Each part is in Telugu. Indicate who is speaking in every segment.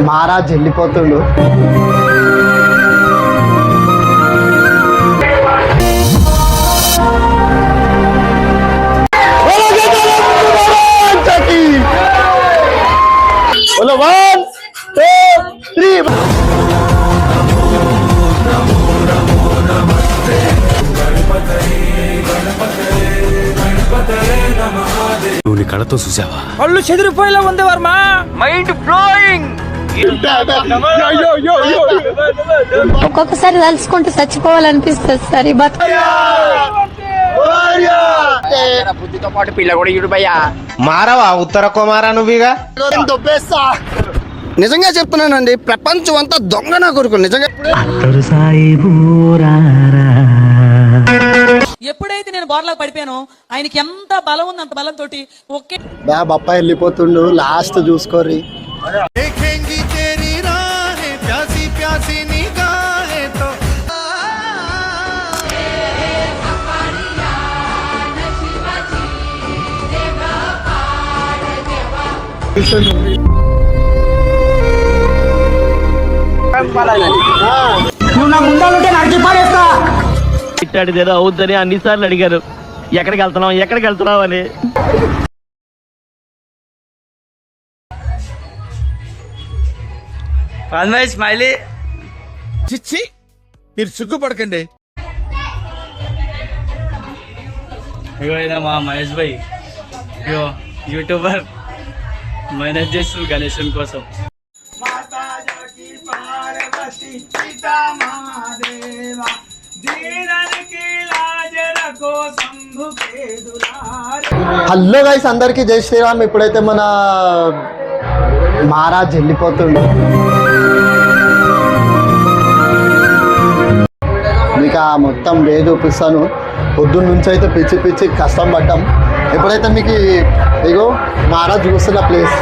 Speaker 1: మహారాజ్ వెళ్ళిపోతుండు. One, two, three.
Speaker 2: నువ్వు నీ కళ్ళతో చూసావా?
Speaker 3: కళ్ళు చెదిరిపోయేలా ఉంది వర్మ. Mind blowing.
Speaker 4: ఒక్కొక్కసారి తలుచుకుంటూ చచ్చిపోవాలనిపిస్తుంది సార్ ఈ బతుకు.
Speaker 3: బుద్ధితో పాటు పిల్ల కూడా ఇడు భయ్యా.
Speaker 1: మారవా ఉత్తర కుమారా నువ్వుగా దొబ్బేస్తా. నిజంగా చెప్తున్నానండి, ప్రపంచం అంతా దొంగ నా కొడుకు. నిజంగా
Speaker 5: ఎప్పుడైతే నేను బోర్లా పడిపోయానో ఆయనకి ఎంత బలం ఉంది, అంత బలం తోటి ఒకే
Speaker 1: బప్పా వెళ్ళిపోతుండు. లాస్ట్ చూసుకోర్రి.
Speaker 3: నువ్వు నా ముందాలుంటే నడిచి పాడేస్తా.
Speaker 6: ఇట్టాడిదేదో అవుద్దని అన్నిసార్లు అడిగారు, ఎక్కడికి వెళ్తున్నావు అని.
Speaker 3: స్మైలీ
Speaker 2: చిచ్చి, మీరు సిగ్గుపడకండి.
Speaker 6: ఇగో మా మహేష్ భాయ్, ఇగో యూట్యూబర్ మేనేజ్ చేస్తుంది గణేశన్ కోసం.
Speaker 1: హలో గైస్, అందరికీ జై శ్రీరామ్. ఇప్పుడైతే మన మహారాజ్ వెళ్ళిపోతుండు. మీకు మొత్తం వే చూపిస్తాను. పొద్దున్న నుంచి అయితే పిచ్చి పిచ్చి కష్టం పడ్డాం. ఎప్పుడైతే మీకు ఇగో మహారాజ్ చూస్తున్న ప్లేస్,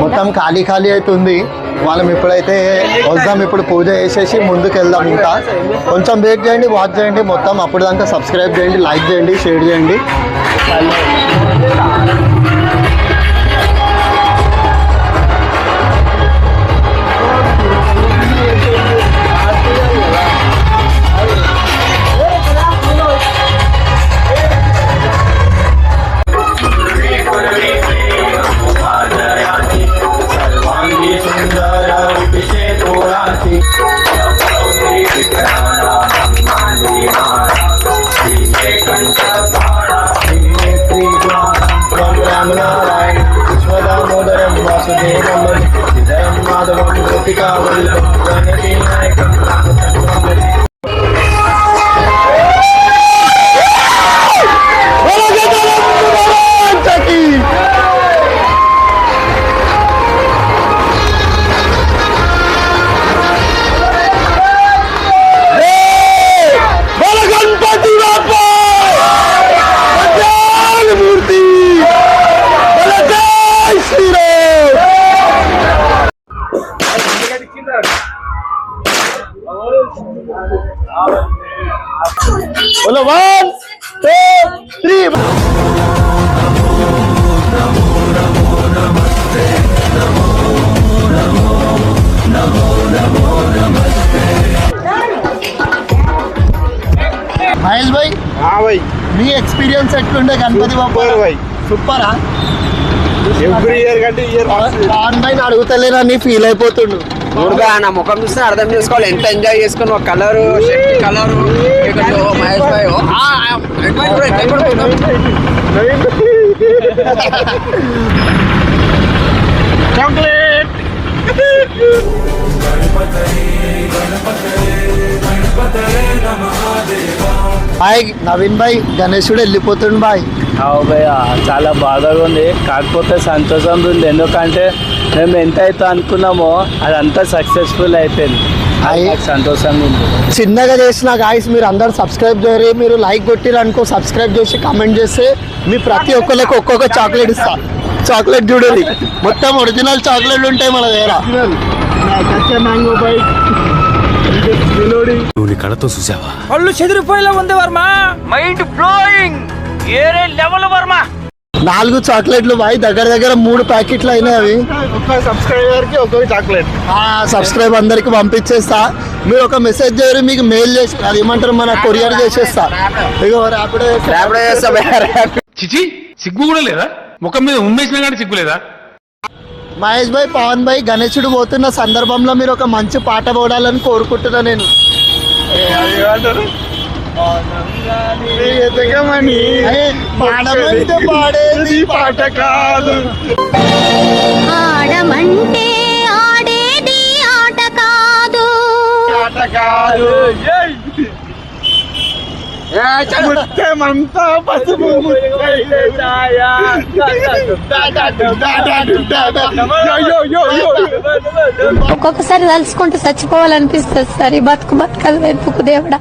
Speaker 1: మొత్తం ఖాళీ ఖాళీ అవుతుంది. మనం ఇప్పుడైతే వద్దాం, ఇప్పుడు పూజ చేసేసి ముందుకు వెళ్దాం. ఇంకా కొంచెం వెయిట్ చేయండి, వాచ్ చేయండి మొత్తం. అప్పుడు దాకా సబ్స్క్రైబ్ చేయండి, లైక్ చేయండి, షేర్ చేయండి. One, two, three. మహేష్ భాయ్, మీ ఎక్స్పీరియన్స్ ఎట్లుండే గణపతి బాబు? సూపరా? ఎవ్రీ ఇయర్ కంటే ఇయర్ ఆన్లైన్ అడుగుతలేనని ఫీల్ అయిపోతుండు.
Speaker 3: నా ముఖం చూస్తే అర్థం చేసుకోవాలి ఎంత ఎంజాయ్ చేసుకుని. ఒక కలరు మహేష్ భాయ్ చాక్లెట్.
Speaker 1: హాయ్ నవీన్ భాయ్, గణేశుడు వెళ్ళిపోతుండు బాయ్.
Speaker 6: భయ్యా చాలా బాధగా ఉంది, కాకపోతే సంతోషం ఉంది. ఎందుకంటే మేము ఎంత అయితే అనుకున్నామో అదంతా సక్సెస్ఫుల్ అయిపోయింది. సంతోషంగా ఉంది.
Speaker 1: చిన్నగా చేసిన గాయస్, మీరు అందరు సబ్స్క్రైబ్ చేయరు. మీరు లైక్ కొట్టిరు అనుకో, సబ్స్క్రైబ్ చేసి కామెంట్ చేస్తే మీ ప్రతి ఒక్కరికి ఒక్కొక్క చాక్లెట్ ఇస్తా. చాక్లెట్ చూడండి, మొత్తం ఒరిజినల్ చాక్లెట్లు ఉంటాయి మన దగ్గర. మ్యాంగో బైట్
Speaker 2: నువ్వు నీ కళతో చూసావా?
Speaker 6: కళ్ళు చెదిరిపోయేలా ఉంది వర్మ, మైండ్ బ్లోయింగ్, ఏరే లెవెల్ వర్మ.
Speaker 1: 4 చాక్లెట్లు బాయ్, దగ్గర దగ్గర 3 ప్యాకెట్లు అయినాయి అవి.
Speaker 7: ఒక్క సబ్స్క్రైబర్ కి ఒక్కొక్క చాక్లెట్.
Speaker 1: సబ్స్క్రైబ్ అందరికి పంపించేస్తా. మీరు ఒక మెసేజ్ చేయరు, మీకు మెయిల్ చేసి అది ఏమంటారు మన కొరియర్ చేసేస్తా. ఇగో ర్యాపిడో
Speaker 3: చేస్తా
Speaker 2: చిచి, సిగ్గు కూడా లేదా? ముఖం మీద ఉమ్మేసినా కానీ సిగ్గు లేదా?
Speaker 1: మహేష్ భాయ్, పవన్ భాయ్, గణేశుడు పోతున్న సందర్భంలో మీరు ఒక మంచి పాట పాడాలని కోరుకుంటున్నా నేను. పాడమంటే పాడేది పాట కాదు.
Speaker 4: ఆడమంటే ఆడేది ఆట కాదు.
Speaker 7: ముత్యమంతా పసుపు
Speaker 4: ఒక్కొక్కసారి తలుచుకుంటూ చచ్చిపోవాలనిపిస్తుంది సార్. ఈ బతుకు బతకలు వెతుకు దేవుడా.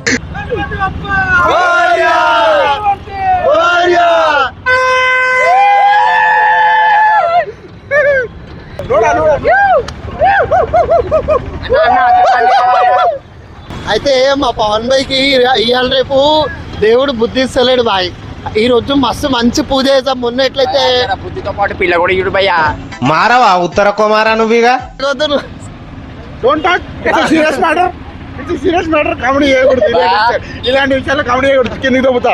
Speaker 1: అయితే మా పవన్ భాయ్కి ఇవాళ రేపు దేవుడు బుద్ధి ఇస్తలేడు బాయ్. ఈ రోజు మస్తు మంచి పూజ చేద్దాం. మొన్న ఎట్లయితే
Speaker 3: బుద్ధితో పాటు పిల్ల కూడా ఇడు భయ్యా.
Speaker 8: మారవా ఉత్తర కుమారా నువ్వుగా?
Speaker 7: Don't talk, it's serious matter. It's serious matter. Comedy చేయకూడదు, ఇలాంటి విషయాల్లో కామెడీ చేయకూడదు. కిందికి దొబ్బుతా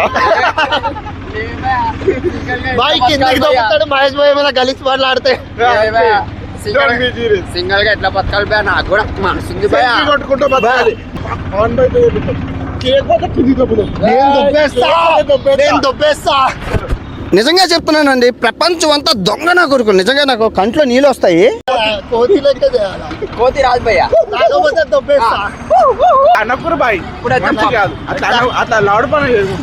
Speaker 1: బాయ్, కిందకి దొబ్బుతాడు మహేష్ భాయ్ మీద గలీజ్ మాట్లాడితే.
Speaker 3: సింగల్ గా ఎట్లా బతకాలి భయ, నాకు కూడా మనసుంది భయ.
Speaker 7: కొట్టుకుంటూ బతకాలి. పవన్ భాయ్ కిందికి దొబ్బుతాం.
Speaker 1: నేను దొబ్బేస్తా.
Speaker 8: నిజంగా చెప్తున్నానండి, ప్రపంచం అంతా దొంగ నా కొడుకు. నిజంగా నాకు కంట్లో నీళ్ళు వస్తాయి.
Speaker 1: కోతి లెక్క చేయాలా?
Speaker 3: కోతి రాదు భయ్యా,
Speaker 1: లేకపోతే దొబ్బేస్తా.
Speaker 7: అనపురు బాయ్ ఇప్పుడు మంచి కాదు. అట్లా లాడు పని చేయకు.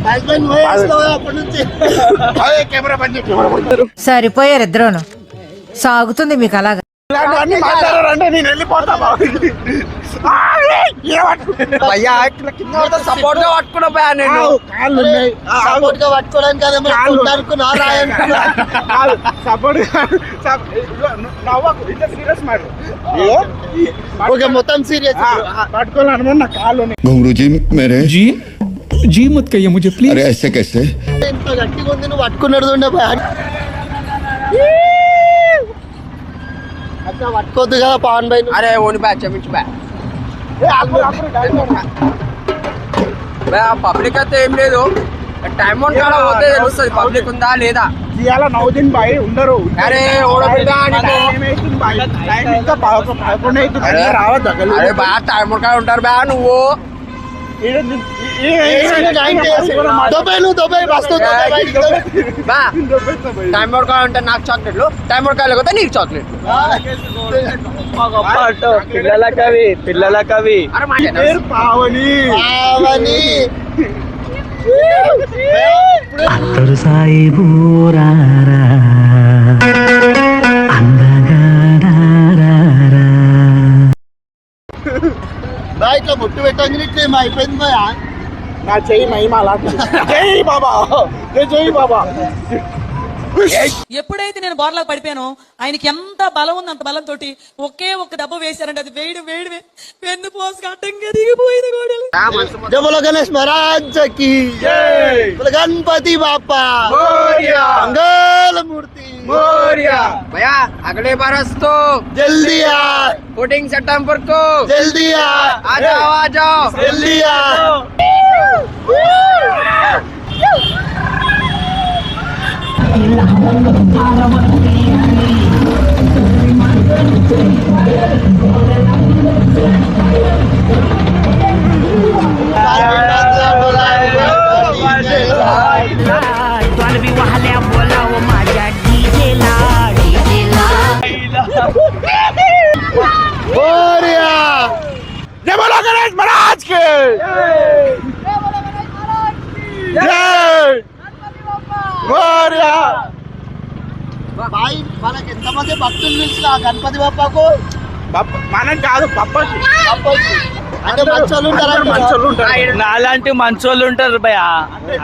Speaker 1: మహేష్ భాయ్ నువ్వే చేస్తావా అప్పటి నుంచి?
Speaker 7: కెమెరా పని చెప్పి
Speaker 9: సరిపోయారు ఇద్దరును. సాగుతుంది మీకు అలాగా.
Speaker 7: ఇలాంటివన్నీ మాట్లాడారంటే నేను వెళ్ళిపోతా.
Speaker 3: భయ్యా కింద సపోర్ట్ గా పట్టుకున్నా భయ నేను.
Speaker 7: కాళ్ళు ఉన్నాయి,
Speaker 1: సపోర్ట్ గా పట్టుకోవడానికి అనుకున్నా రాయనుకున్నా.
Speaker 7: సపోర్ట్ నవ్వకు, ఇట్లా సీరియస్ మ్యాటర్.
Speaker 1: ఓకే, మొత్తం సీరియస్
Speaker 7: పట్టుకోవాలనుకున్నా నా కాళ్ళు ఉన్నాయి.
Speaker 10: घुंगरू जी मेरे
Speaker 2: जी जी मत कहिए मुझे प्लीज.
Speaker 10: अरे ऐसे कैसे?
Speaker 1: ఇంత గట్టిగా ఉంది, నువ్వు పట్టుకున్నది ఉండే భయ. అట్లా పట్టుకోద్దు కదా పవన్ భాయ్.
Speaker 3: అరే ఓని బ్యా క్షమించు బ్యా. పబ్లిక్ అయితే ఏం లేదు, టైం కాడ పోతే తెలుస్తుంది పబ్లిక్ ఉందా లేదా.
Speaker 7: ఇవాళ నౌదిన్ బాయ్ ఉండరు.
Speaker 3: అరే ఓడబిడ్డ
Speaker 7: టైం ఇంకా 11 అవుతుంది. రావద్దా?
Speaker 3: అరే బా టైం కాడ ఉంటారు బా నువ్వు. బా టైం కాడ ఉంటే నాకు చాక్లెట్లు, టైం కాడ లేకపోతే నీకు చాక్లెట్లు.
Speaker 6: పిల్లల కవి, పిల్లల కవి.
Speaker 3: అరే మాట
Speaker 7: పేరు పావని.
Speaker 11: అత్తరు సాయి బూరారా
Speaker 1: బాయ్ ఇట్లా ముట్టు పెట్టంగానే ఇట్లా ఏమో అయిపోయింది బాయ్.
Speaker 7: నా చెయ్యి మహిమ అలాంటి. జై బాబా, జై బాబా.
Speaker 5: ఎప్పుడైతే నేను బోర్లా పడిపోయానో ఆయనకి ఎంత బలం ఉంది, అంత బలంతో ఒకే ఒక్క దెబ్బ వేశారంటే అది వేడి వేడి వెన్ను పోసుకు అడ్డంగా దిగిపోయింది గోడలు.
Speaker 1: జై బోలో గణేష్ మహారాజ్ కి జై, బోలో గణపతి బాప్పా
Speaker 7: మోరియా,
Speaker 1: మంగళమూర్తి
Speaker 7: మోరియా.
Speaker 3: भैया अगले बरस तो
Speaker 1: जल्दी आ,
Speaker 3: 14 सितंबर को
Speaker 1: जल्दी
Speaker 3: आ जाओ
Speaker 1: जल्दी आ.
Speaker 7: जय बोलो गणेश महाराज के जय मौर्या.
Speaker 1: బాయ్ మనకి ఎంతమంది భక్తులు తెలుసు ఆ గణపతి బాప్పాకు?
Speaker 7: మనం కాదు పప్పకి.
Speaker 1: అంటే మంచోళ్ళు ఉంటారు,
Speaker 7: మంచోళ్ళు ఉంటారు.
Speaker 6: నాలాంటి మంచోళ్ళు ఉంటారు భయ.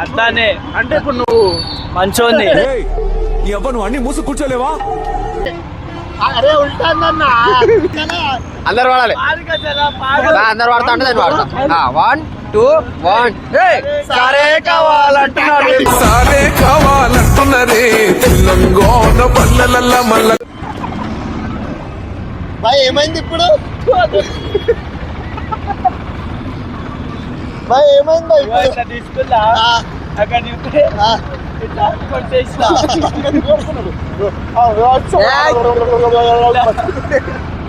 Speaker 6: అట్లానే
Speaker 7: అంటే ఇప్పుడు నువ్వు
Speaker 6: మంచోని
Speaker 2: నీ అవ్వ నువ్వు అన్ని మూసు కూర్చోలేవా?
Speaker 1: అరే ఉంటానన్నా
Speaker 3: అందరు వాడాలి అందరు వాడతా అంటే నేను వాడతా 1 2 1 సరే కావాలంటున్నారు
Speaker 2: సారే కావాలంటున్నదే తెలంగాణ పల్లెల మల్ల
Speaker 1: బాయ్ ఏమైంది ఇప్పుడు బాయ్ ఏమైంది బాయ్ ఇప్పుడు?
Speaker 6: తీసుకున్నా
Speaker 1: ఆ,
Speaker 6: అక్కడ చూస్తే
Speaker 1: ఆ.
Speaker 6: ఇట్లా కొట్టేసిన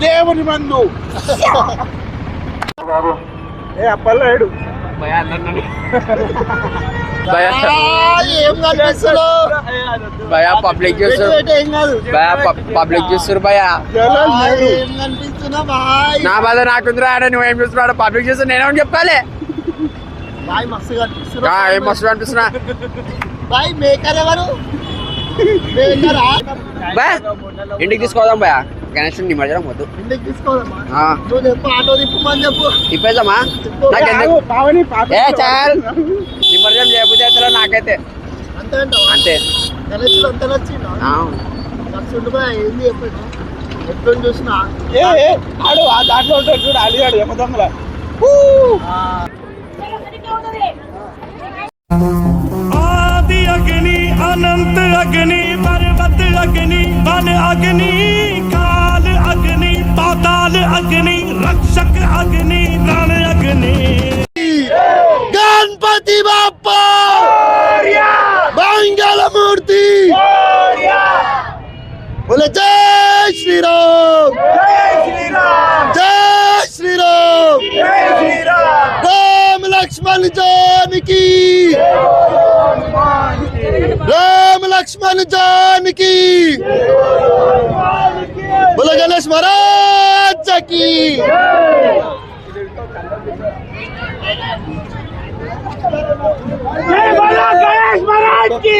Speaker 7: దేవుని మందు ఏ అప్పలేడు
Speaker 1: ఏం కనిపిస్తున్నావు
Speaker 3: భయా పబ్లిక్
Speaker 1: వెయిట్
Speaker 3: చూస్తారు
Speaker 1: వెయిట్, ఏం కాదు
Speaker 3: భయా పబ్లిక్ చూస్తారు భయా
Speaker 1: బాయ్, ఏం కనిపిస్తున్నా బాయ్
Speaker 3: నా బాధ నాకుందిరా ఆడ నువ్వేం చూస్తున్నాడు పబ్లిక్ చూస్తే నేనేమని చెప్పాలి
Speaker 1: బాయ్ మస్తు కనిపిస్తున్నా
Speaker 3: ఏం మస్తు అనిపిస్తున్నా
Speaker 1: బాయ్ మేకర్ ఎవరు మేకరా
Speaker 3: భయా ఇంటికి తీసుకోదాం భయా గణేష్ నిమజ్జనం వద్దు
Speaker 1: ఇంటికి తీసుకోదమ్మా
Speaker 3: ఆ,
Speaker 1: నువ్వు చెప్పు ఆటో తిప్పమని చెప్పు
Speaker 3: తిప్పేద్దామా నాకెందుకు
Speaker 7: పావని
Speaker 3: ఏ చాల్ నిమజ్జనం చేయబుద్ధి నాకైతే
Speaker 1: అంతే అంటావా
Speaker 3: అంతే
Speaker 1: గణేష్లు అంత నచ్చిందా
Speaker 3: ఆ.
Speaker 1: నచ్చుండు బాయ్ ఏంది చెప్పండి ఎప్పుడు చూసినా
Speaker 7: ఆడు ఆ దాంట్లో ఉంటాడు చూడు అలిగాడు ఏమో దొంగల
Speaker 11: आदि अग्नि अनंत अग्नि पर्वत अग्नि वन अग्नि काल अग्नि पाताल अग्नि रक्षक अग्नि रण अग्नि
Speaker 1: गणपति बाप्पा मंगलमूर्ति बोले जय श्री राम जय श्री राम राम लक्ष्मण जानकी राम लक्ष्मण जानकी बोले गणेश महाराज की
Speaker 7: गणेश महाराज की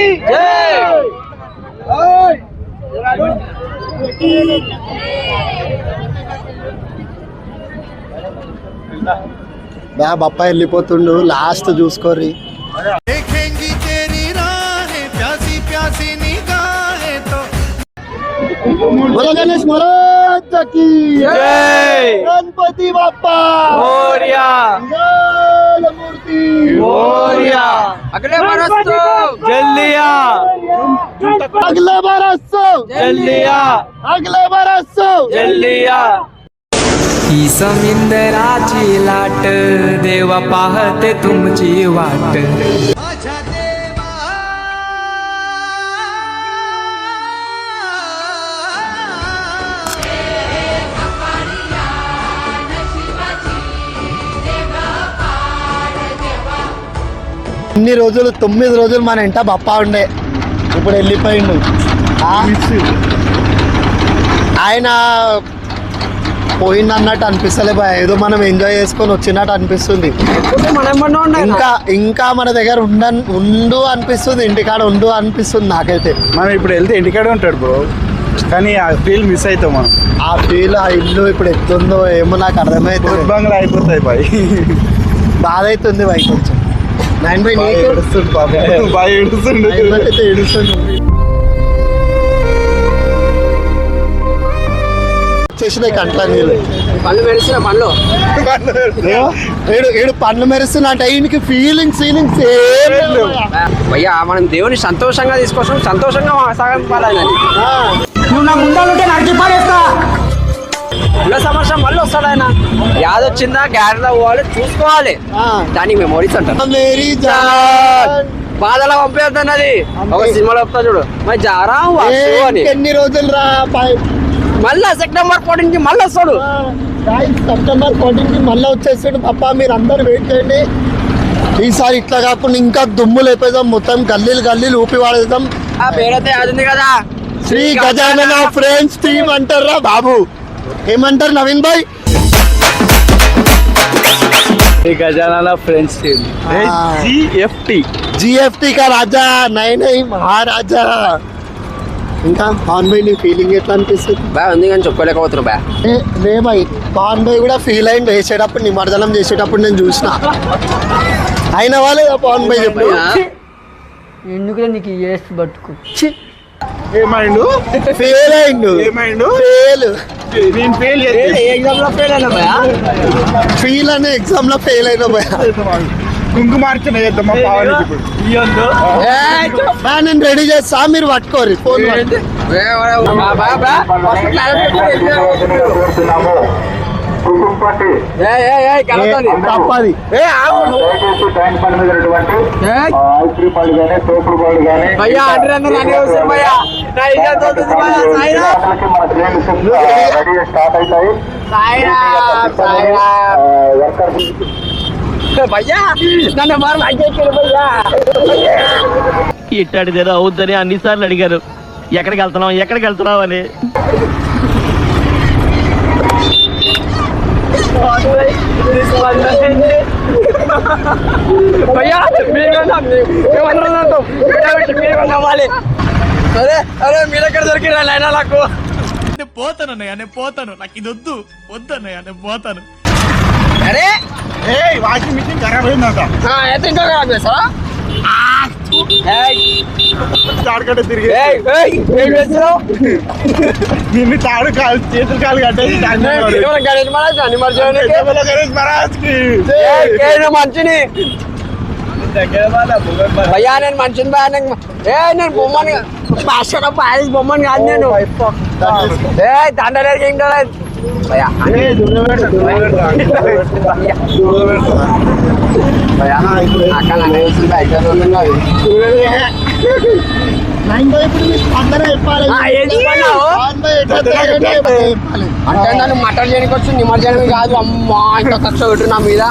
Speaker 1: బా బప్ప వెళ్ళిపోతుండు లాస్ట్ చూసుకోర్రి बोलो गणेश महाराज की
Speaker 6: जय
Speaker 1: गणपति बाप्पा
Speaker 6: मोरया
Speaker 1: मंगलमूर्ति
Speaker 6: मोरया
Speaker 3: अगले बरस
Speaker 6: जल्दिया
Speaker 1: अगले बरस
Speaker 6: जल्दिया
Speaker 1: अगले बरस
Speaker 6: जल्दिया
Speaker 3: ही समिंदराची लाट देवा पाहते तुमची वाट
Speaker 1: ఇన్ని రోజులు 9 రోజులు మన ఇంట బప్పా ఉండే ఇప్పుడు వెళ్ళిపోయిండు ఆయన పోయింది అన్నట్టు అనిపిస్తలే బాయ్ ఏదో మనం ఎంజాయ్ చేసుకొని వచ్చినట్టు అనిపిస్తుంది ఇంకా మన దగ్గర ఉండు అనిపిస్తుంది ఇంటికాడ ఉండు అనిపిస్తుంది నాకైతే
Speaker 7: మనం ఇప్పుడు వెళ్తే ఇంటికాడే ఉంటాడు బ్రో కానీ ఆ ఫీల్ మిస్ అవుతాం మనం
Speaker 1: ఆ ఫీల్ ఆ ఇల్లు ఇప్పుడు ఎట్లుందో ఏమో నాకు అర్థమైతుంది
Speaker 7: బంగ్లా అయిపోతాయి బాయ్
Speaker 1: బాధ అవుతుంది బాయ్ కొంచెం 9 బై
Speaker 7: ఏడుస్తుంది పాపం బాయ్ ఏడుస్తుంది
Speaker 1: అయితే ఏడుస్తుంది చేసినాయి కంట్ల నీళ్ళు
Speaker 3: పళ్ళు మెరుస్తున్నా పళ్ళు
Speaker 1: ఏడు పండ్లు మెరుస్తున్నా అంటే ఈయనకి ఫీలింగ్స్ ఏం లేవు.
Speaker 3: భయ్యా మనం దేవుని సంతోషంగా తీసుకొస్తాం సంతోషంగా సాగాలి
Speaker 1: నువ్వు నా ముందాలుంటే నాకు పాడేస్తా
Speaker 3: ఉన్న సంవత్సరం మళ్ళీ వస్తాడు ఆయన యాద్ వచ్చిందా గ్యారెంటీ పోవాలి చూసుకోవాలి దానికి మెమోరీస్ అంటారు
Speaker 1: మేరీ జాన్
Speaker 3: బాధలా పంపేద్దన్నది ఒక సినిమాలో చెప్తా చూడు మరి జారా అని
Speaker 1: ఎన్ని రోజులు రా
Speaker 3: మళ్ళా సెప్టెంబర్ 14 కి మళ్ళీ వస్తాడు
Speaker 1: సెప్టెంబర్ 14 కి మళ్ళీ వచ్చేసాడు పప్పా మీరు అందరు వెయిట్ చేయండి ఈసారి ఇట్లా కాకుండా ఇంకా దుమ్ము లేపేద్దాం మొత్తం గల్లీలు ఊపి వాడేద్దాం
Speaker 3: ఆ పేరైతే అది ఉంది కదా
Speaker 1: శ్రీ గజానన ఫ్రెండ్స్ టీమ్ అంటారా బాబు ఏమంటారు నవీన్ భాయ్
Speaker 6: गजानन फ्रेंड्स टीम
Speaker 1: జిఎఫ్టీ కా రాజా నై మహారాజా ఇంకా పవన్ భాయ్ నీ ఫీలింగ్ ఎట్లా అనిపిస్తుంది
Speaker 3: బాగా ఉంది కానీ చెప్పుకోలేకపోతున్నా బా
Speaker 1: రే భాయ్ పవన్ భాయ్ కూడా ఫీల్ అయింది వేసేటప్పుడు నిమజ్జనం చేసేటప్పుడు నేను చూసిన అయిన వాళ్ళే పవన్ భాయ్ చెప్పు
Speaker 3: ఎందుకు నీకు చేసి పట్టుకు
Speaker 7: ఏమైండు
Speaker 1: ఫెయిల్ అయిండు
Speaker 7: ఏమైండు
Speaker 1: ఫెయిల్
Speaker 7: నేను ఫెయిల్
Speaker 3: ఎగ్జామ్ లో ఫెయిల్ అయినా భయ
Speaker 1: ఫీల్ అనే ఎగ్జామ్ లో ఫెయిల్ అయినా భయ
Speaker 7: కుంకుమార్చన చేద్దాం మా పావనికి ఇప్పుడు
Speaker 1: నేను రెడీ చేస్తా మీరు పట్టుకోరు ఫోన్ తప్పది
Speaker 3: భయ్యా అంటే భయ్యా భయ్యా నన్ను మరి భయ్యా
Speaker 6: ఇట్టాడిదేదో అవుద్దని అన్నిసార్లు అడిగారు ఎక్కడికి వెళ్తున్నావు అని
Speaker 3: భయ్యా అరే అరే మీరు ఎక్కడ దొరికిరా లైనా నాకు
Speaker 11: పోతానన్నయ్య నేను పోతాను నాకు ఇది వద్దన్నయ్య నేను పోతాను
Speaker 3: అరే
Speaker 7: వాషింగ్ మిషన్ ఖరాబ్ అయిందంట
Speaker 3: అయితే ఇంకా ఖరాబ్ చేస్తారా
Speaker 7: తాడుకట్ట తిరిగి
Speaker 3: ఏం చేస్తున్నావు
Speaker 7: నిన్ను తాడు కాలు చేతులు కాలు కట్టేసి
Speaker 3: గణేష్ మహారాజ్
Speaker 7: గణేష్ మహారాజ్ కి
Speaker 3: మంచిని భయ్యా నేను మంచిని భయ నేను బొమ్మని పాస్టర్ పాయస్ బొమ్మని కాదు నేను దండలేదు ఏం కాలేదు భయ్యా అక్కడ అంటే నన్ను మటన్ చేయడానికి వచ్చి నిమజ్జనం కాదు అమ్మా ఇంత కష్టం పెట్టు నా మీద